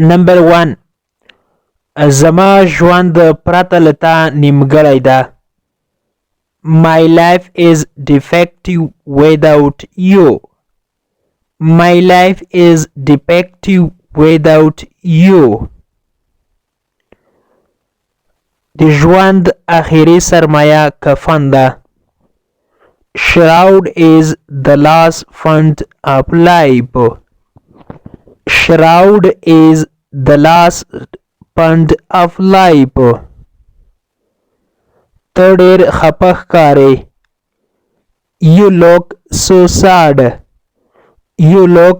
نمبر 1 زما ژوند پرته له تا نیمګړی ده. My life is defective without you. My life is defective without you. د ژوند اخري سرمایه کفن ده. Shroud is the last fund of life. Shroud is the last fund of life. ته ډېر خپه ښکارې. You look so sad. You look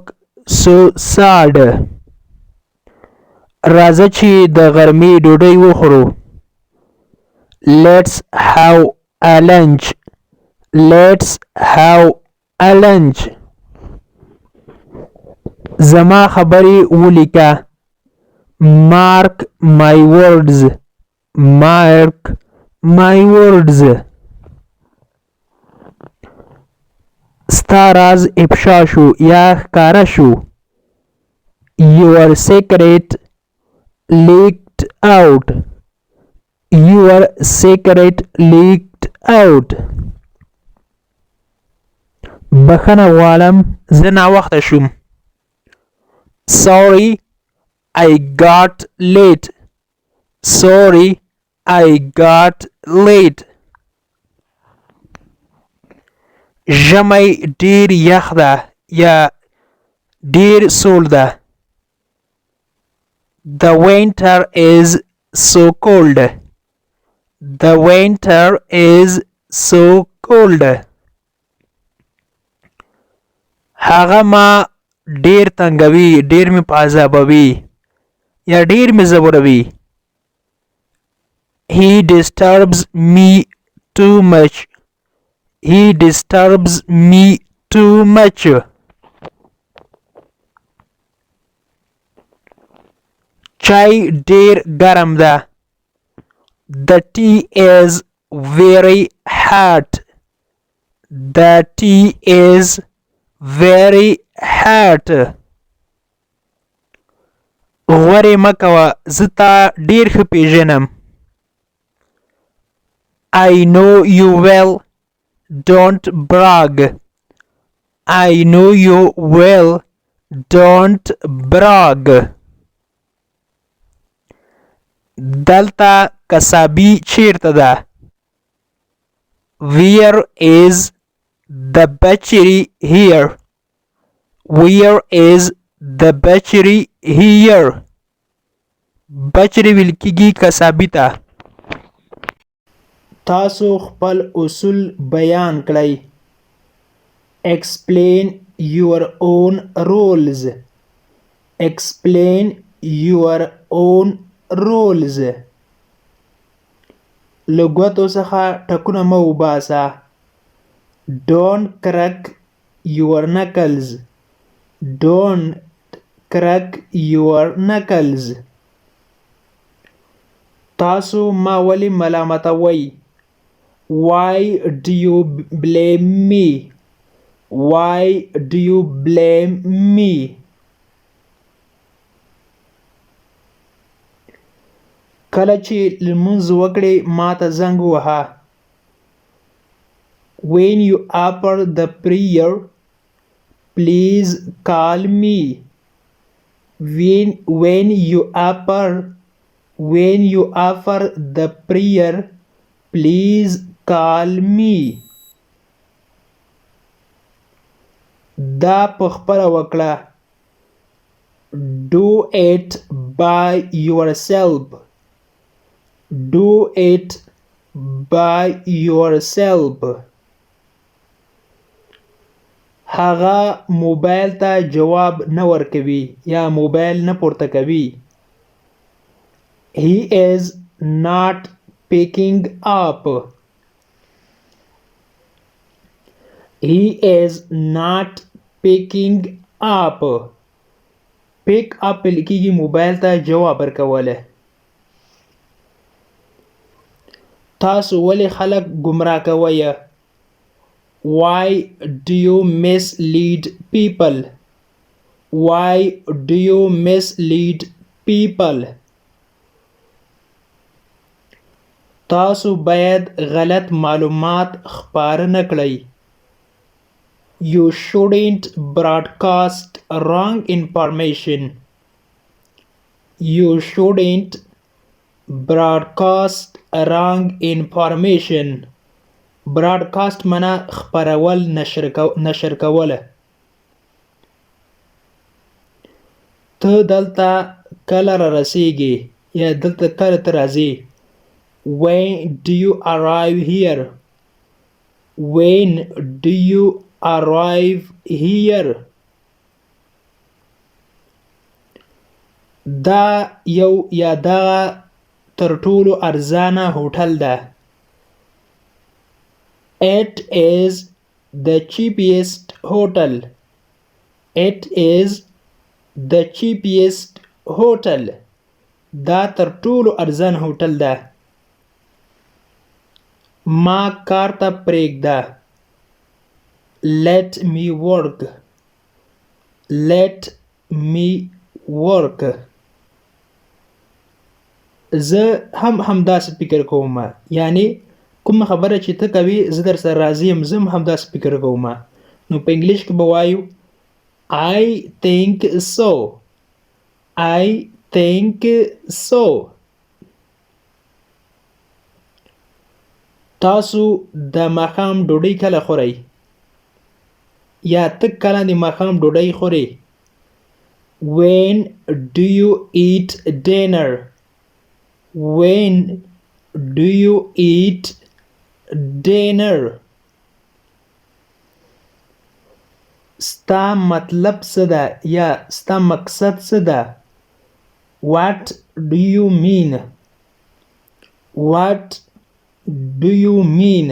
so sad. راځه چې د غرمې ډوډۍ وخورو. Let's have a lunch. Let's have a lunch. زما خبرې ولیکه. Mark my words. Mark my words. ستا راز افشا شو یا ښکاره شو. Your secret leaked out. Your secret leaked out. بخښنه غواړم زه ناوخته شوم. Sorry I got late. Sorry I got late. ژمی ډېر یخ ده یا ډېر سوړ ده. The winter is so cold. The winter is so cold. هغه ما ډېر تنګوي ډېر مې په عذابوي یا ډېر مې ځوروي. He disturbs me too much. He disturbs me too much. چای ډېر ګرم ده. The tea is very hot. The tea is very hot. غورې مه کوه زه تا ډېر ښه پېژنم. I know you well. Don't brag. I know you well. Don't brag. دلته کسابي چیرته ده. Where is the butchery here? Where is the butchery here? بچری ویل کېږي کسابي ته. تاسو خپل اصول بیان کړئ. Explain your own rules. Explain your own rules. له ګوتو څخه ټکونه مه وباسه. Don't crack your knuckles. Don't crack your knuckles. تاسو ما ولې ملامتوئ. Why do you blame me? Why do you blame me? کله چې لمونځ وکړې ما ته زنګ وهه. When you offer the prayer, please call me. When you offer the prayer, please call me. دا پخپله وکړه. Do it by yourself. Do it by yourself. هغه موبایل ته جواب نه ورکوي یا موبایل نه پورته کوي. He is not picking up. He is not picking up. Pick up لیکيږي موبایل ته جواب ورکوله. تاسو ولې خلک گمراه کوئ؟ Why do you mislead people? Why do you mislead people. تاسو باید غلط معلومات خپاره نه کړئ. You shouldn't broadcast wrong information. You shouldn't broadcast wrong information. broadcast معنا خپرول، نشر کوله. ته دلته کله را رسیږي یا دلته کله ته راځې. When do you arrive here? When do you arrive here? دا یو یا دغه تر ټولو ارزانه هوټل ده. It is the cheapest hotel. It is the cheapest hotel. دا تر ټولو ارزان هوټل ده. ما کار ته پرېږده. Let me work. Let me work. زه هم همداسې فکر کوم. یعنی کوم خبره چې ته کوي زه در سره راضي یم، زه هم همداسې فکر کوم. نو په انګلیش کې به وایو I think so. I think so. تاسو د ماښام ډوډۍ کله خورئ؟ یا ته کله د ماښام ډوډۍ خورې؟ When do you eat dinner? When do you eat dinner? ستا مطلب څه ده یا ستا مقصد څه ده؟ What do you mean? What do you mean?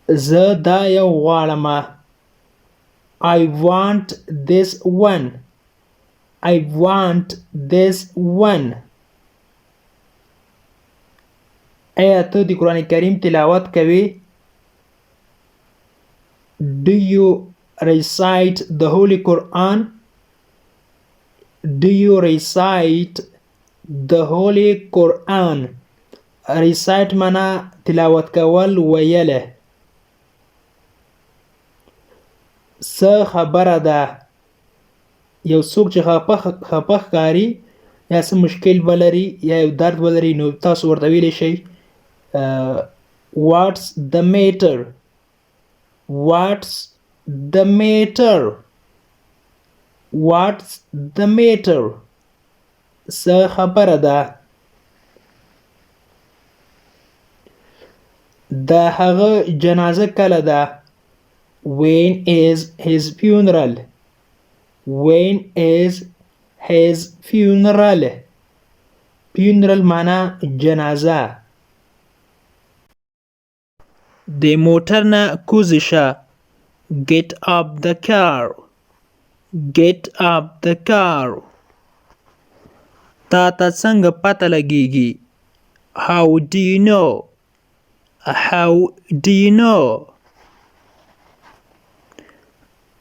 زه دا یو غواړم. I want this one. I want this one. ایا ته د قرآن کریم تلاوت کوې؟ Do you recite the Holy Quran? Do you recite the Holy Quran? recite معنا تلاوت کول، ویله. څه خبره ده؟ یو څوک چې خپه ښکاري یا څه مشکل ولري یا یو درد ولري نو تاسو ورته ویلی شئ What's the matter? What's the matter? What's the matter? څه خبره ده؟ د هغه جنازه کله ده؟ When is his funeral? When is his funeral? Funeral معنا جنازه. د موټر نه کوزه شه. Get up the car. Get up the car. تا ته څنګه پته لګیږي؟ How do you know? How do you know?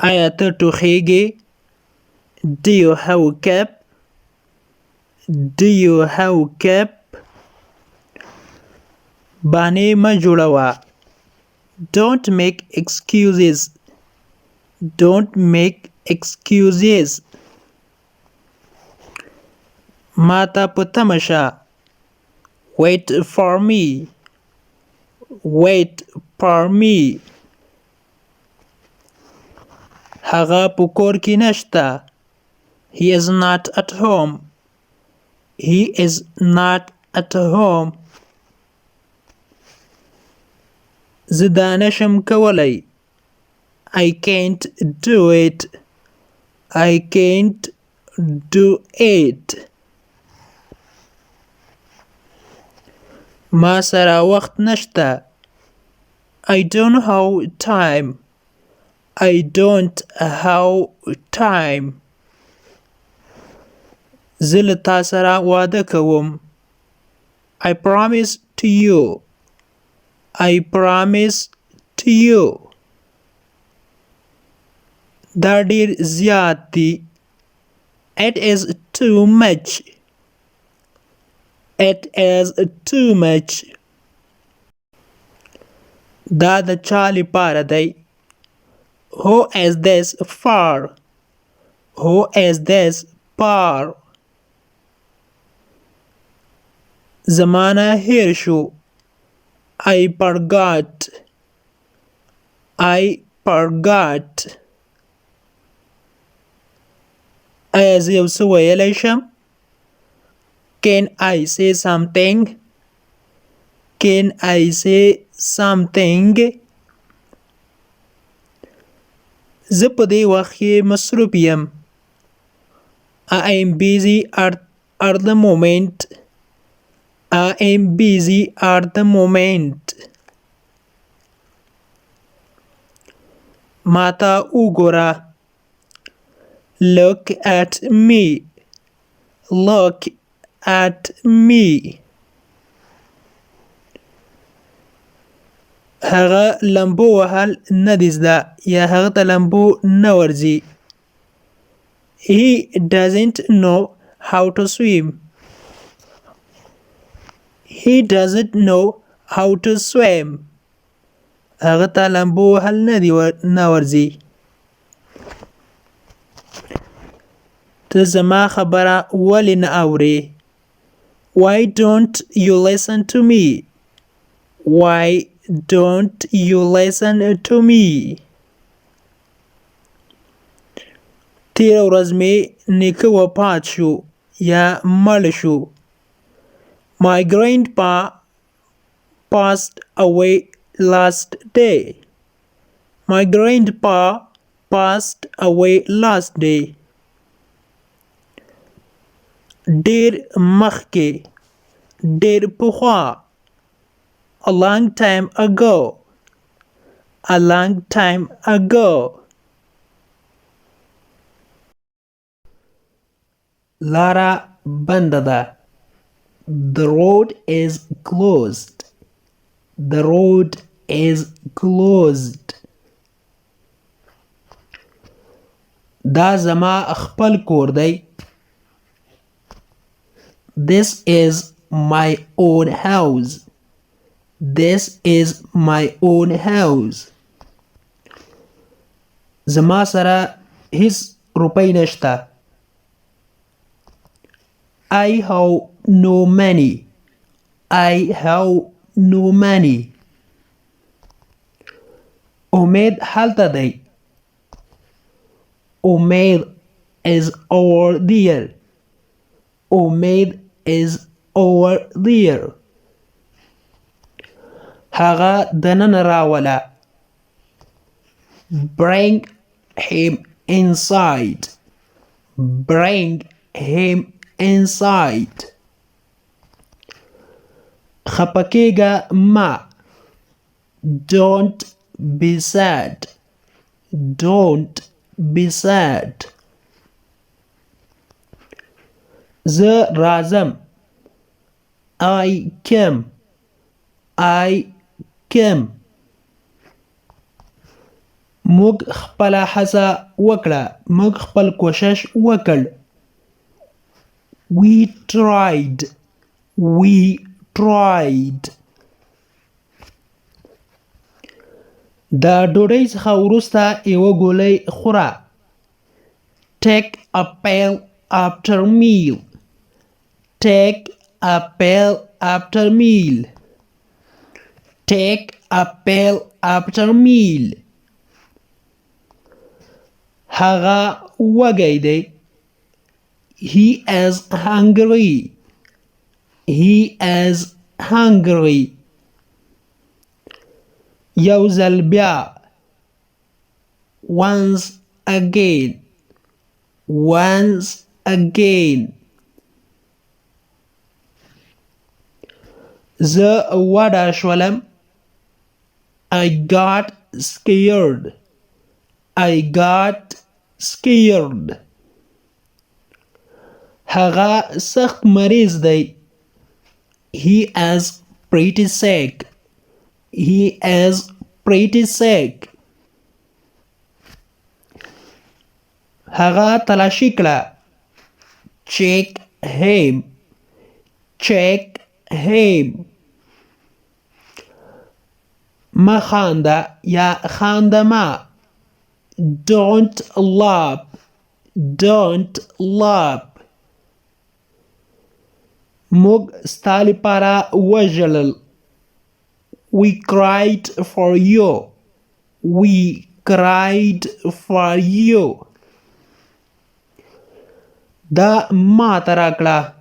آیا ته ټوخیږې؟ Do you have a cap? Do you have a cap? بانې مه جوړوه. Don't make excuses. Don't make excuses. ما ته په تمه شه. Wait for me. Wait for me. هغه په کور کې نشته. He is not at home. He is not at home. زه دا نشم کولی. I can't do it. I can't do it. ما سره وخت نشته. I don't have time. I don't have time. زه له تا سره واده کوم. I promise to you. I promise to you. دا ډیر زیات دی. It is too much. It is too much. دا د چا لپاره دی. Who is this for? Who is this for? زمانه هیر شو. I forgot. I forgot. ایا زه یو څه ویلی شم؟ Can I say something? Can I say something? زه په دې وخت کې مصروف یم. I am busy at the moment. I am busy at the moment. ماته وګوره. Look at me. Look at me. هغه لمبو وهل نه دی زده یا هغه ته لمبو نه ورځي. He doesn't know how to swim. He doesn't know how to swim. هغه ته لمبو وهل نه ورځي. ته زما خبره ولې نه اورې؟ Why don't you listen to me? Why don't you listen to me? تیر ورځ مې نیکه وفات شو یا مړ شو. My grandpa passed away last day. My grandpa passed away last day. ډېر مخکې. ډېر پخوا. A long time ago. A long time ago. لاره بنده ده. The road is closed. The road is closed. دا زما خپل کور دی. This is my own house. This is my own house. زما سره هیڅ روپۍ نشته. I have no money. I have no money. امید هلته دی. امید is over there. امید is over there. هغه دننه راوله. Bring him inside. Bring him inside. خفه کېږه مه. Don't be sad. Don't be sad. زه راځم. I came. I came. موږ خپله هڅه وکړه. موږ خپل کوشش وکړ. We tried. We tried. د ډوډۍ څخه وروسته یوه ګولۍ خوره. Take a pill after meal. Take a pill after meal. Take a pill after meal. هغه وږی دی. He is hungry. He is hungry. یو ځل بیا. Once again. Once again. زه وډار شولم. I got scared. I got scared. هغه سخت مریض دی. He is pretty sick. He is pretty sick. هغه تلاشي کړه. check him, check him. ما خانده یا خانده ما. Don't laugh, don't laugh. موږ ستا لپاره وژړل. We cried for you, we cried for you. دا ما ته راکړه.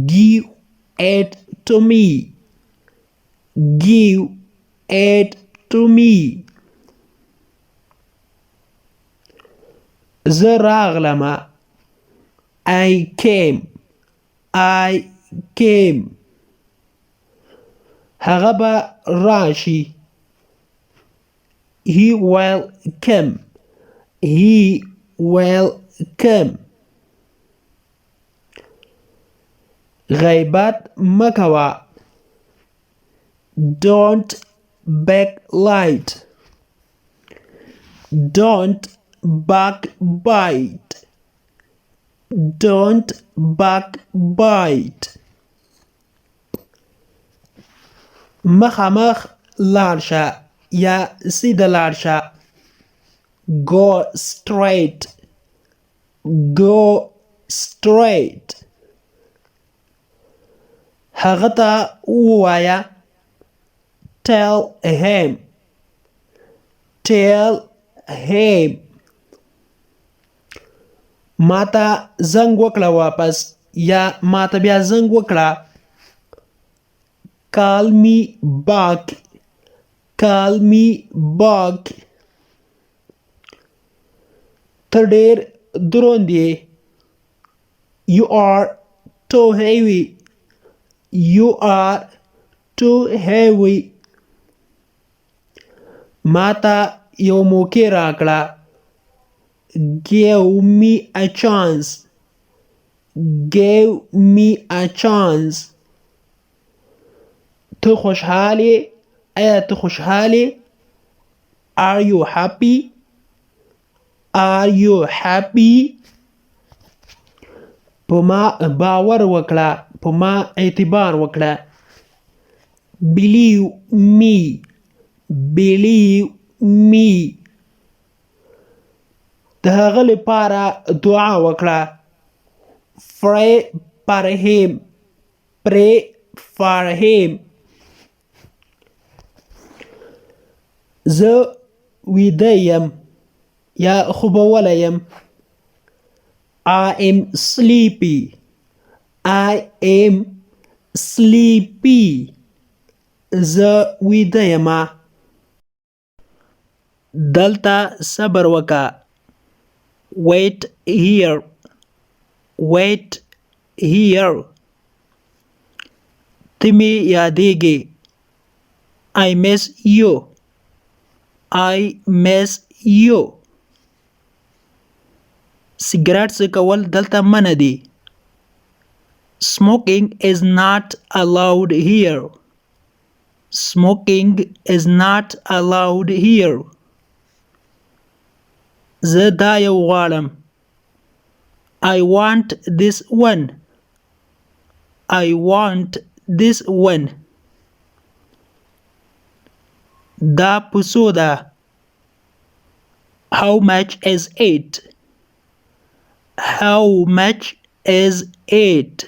Give it to me, give it to me. زه راغلم. I came, I came. هغه به راشي. He will come, he will come. غیبت مه کوه. Don't backlight, don't backbite, don't backbite. مخامخ لاړ شه یا سیده لاړ شه. Go straight, go straight. هغه ته ووایه. Tell him, tell him. ما ته زنګ وکړه واپس یا ما ته بیا زنګ وکړه. Call me back, call me back. ته ډېر دروند یې. You are too heavy, you are too heavy. ما ته یو موقع راکړه. Give me a chance, give me a chance. ته خوشحاله؟ ایا ته خوشحاله؟ Are you happy, are you happy. په ما باور وکړه، په ما اعتبار وکړه. Believe me, believe me. د هغه لپاره دعا وکړه. Pray for him, pray for him. زه ویده یم یا خوبولی یم. I am sleepy, I am sleepy. زه ویده یم. دلته صبر وکړه. Wait here, wait here. ته مې یادېږې. I miss you, I miss you. سګرټ څکول دلته منع دي. Smoking is not allowed here, smoking is not allowed here. زه دا یو غواړم. I want this one, I want this one. دا په څو ده. How much is it, how much is it.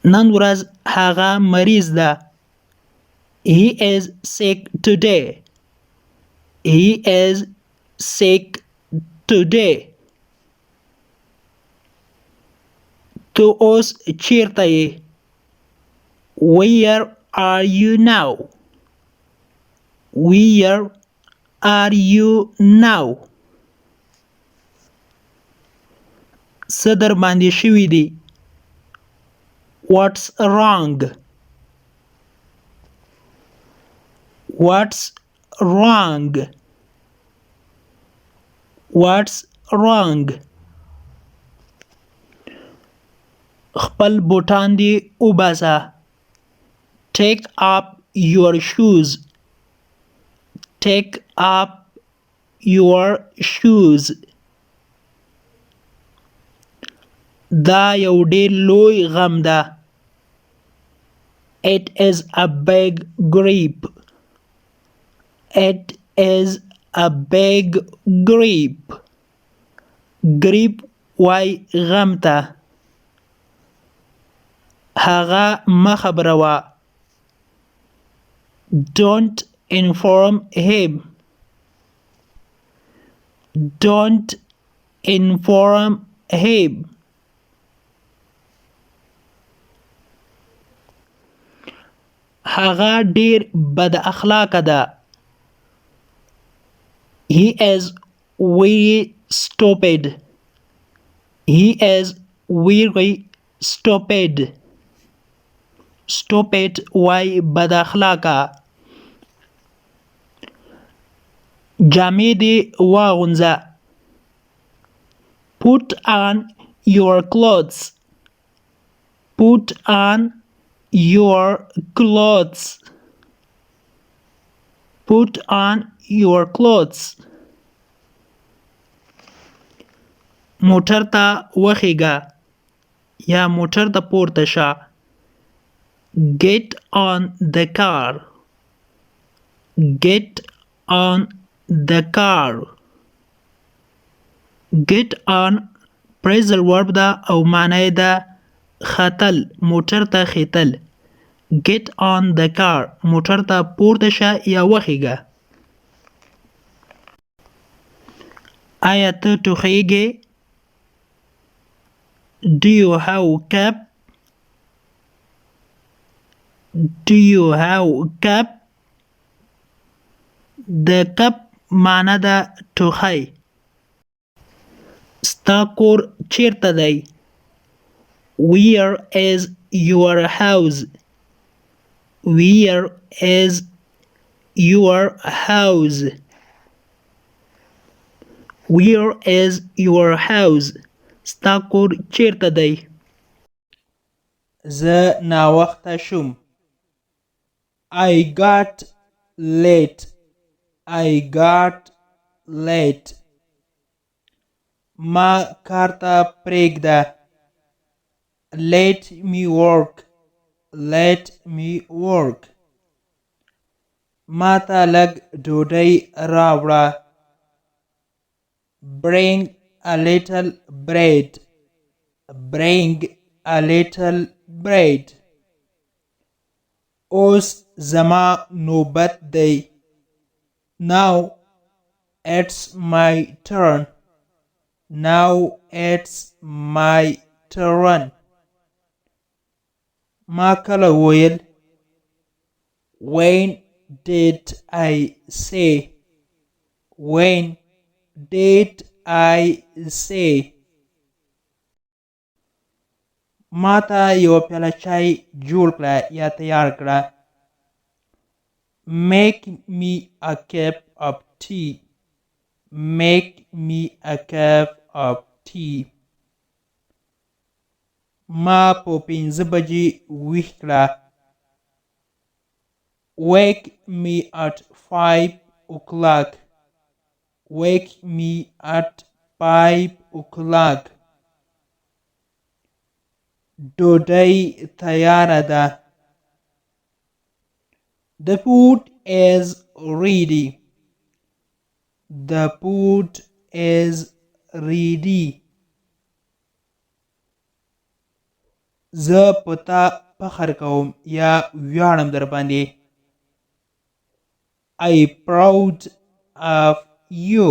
نن ورځ هغه مریض ده. He is sick today, he is sick today. تو اوس چیرته یې؟ Where are you now, where are you now. څه در باندې شوي دي؟ What's wrong, what's wrong, what's wrong. خپل بوټان دې وباسه. Take up your shoes, take up your shoes. دا یو ډیر لوی غم ده. It is a big grief. It is a big grief. grief وای غم ته. هغه مه خبروه. Don't inform him. Don't inform him. هغه ډیر بد اخلاقه ده. He is very stupid. He is very stupid. Stupid وای بد اخلاقه. جامې دې واغونځه. Put on your clothes. Put on your clothes. Put on your clothes. موټر ته وخیږه یا موټر ته پورته شه. Get on the car. Get on the car. Get on phrasal verb ده او معنی ده ختل. موټر ته ختل. Get on the car. موټر ته پورته شه یا وخیږه. آیا ته ټوخیږې؟ Do you have cap? Do you have cap? د کپ معنی ده ټوخی. ستا کور چیرته دی؟ Where is your house? Where is your house? Where is your house? ستا کور چیرته دی؟ زه ناوخته شوم. I got late. I got late. ما کار ته پرېږده. Let me work. Let me work. ما ته لږ ډوډۍ راوړه. Bring a little bread. Bring a little bread. اوس زما نوبت دی. Now it's my turn. Now it's my turn. ما کله وویل. When did I say? When did I say? ما ته یو پیاله چای جوړ کړه یا تیار کړه. Make me a cup of tea. Make me a cup of tea. ما په 5 بجې ویښ کړه. Wake me at 5 o'clock. Wake me at 5 o'clock. ډوډۍ تیاره ده. The food is ready. The food is ready. زه په تا فخر کوم یا ویاړم در باندې. I proud of you.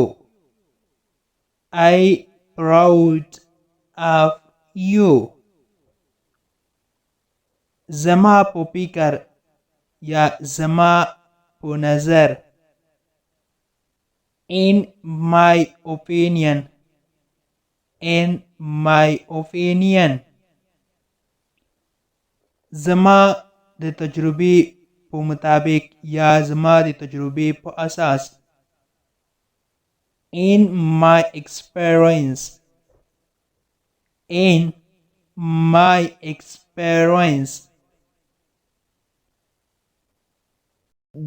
I proud of you. زما په فکر یا زما په نظر. In my opinion. In my opinion. زما د تجربې په مطابق یا زما د تجربې په اساس. In my experience. In my experience.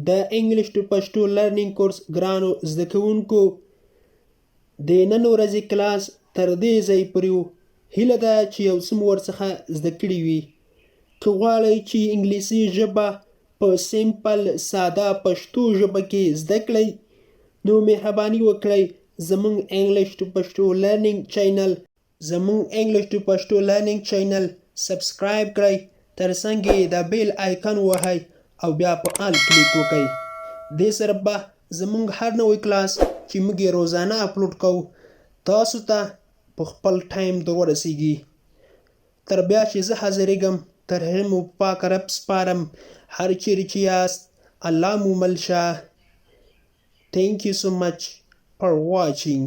د انګلیش ټو پښتو لرنینګ کورس ګرانو زده کوونکو د نن ورځې کلاس تر دې ځای پورې و. هیله ده چې یو څه مو ورڅخه زده کړي وي. که غواړئ چې انګلیسي ژبه په سیمپل ساده پښتو ژبه کې زده کړئ نو مهرباني وکړئ زموږ انګلیش ټو پښتو لرنینګ چینل سبسکرایب کړئ، ترڅنګ یې د بیل آیکن ووهئ او بیا په آل کلیک وکړئ. دې سره به زموږ هر نوی کلاس چې موږ یې روزانه اپلوډ کوو تاسو ته په خپل ټایم در ورسیږي. تر بیا چې زه حاضرېږم تر هغې مو په پاک رب سپارم. هر چیرې چې یاست الله مو مل شه. Thank you so much for watching.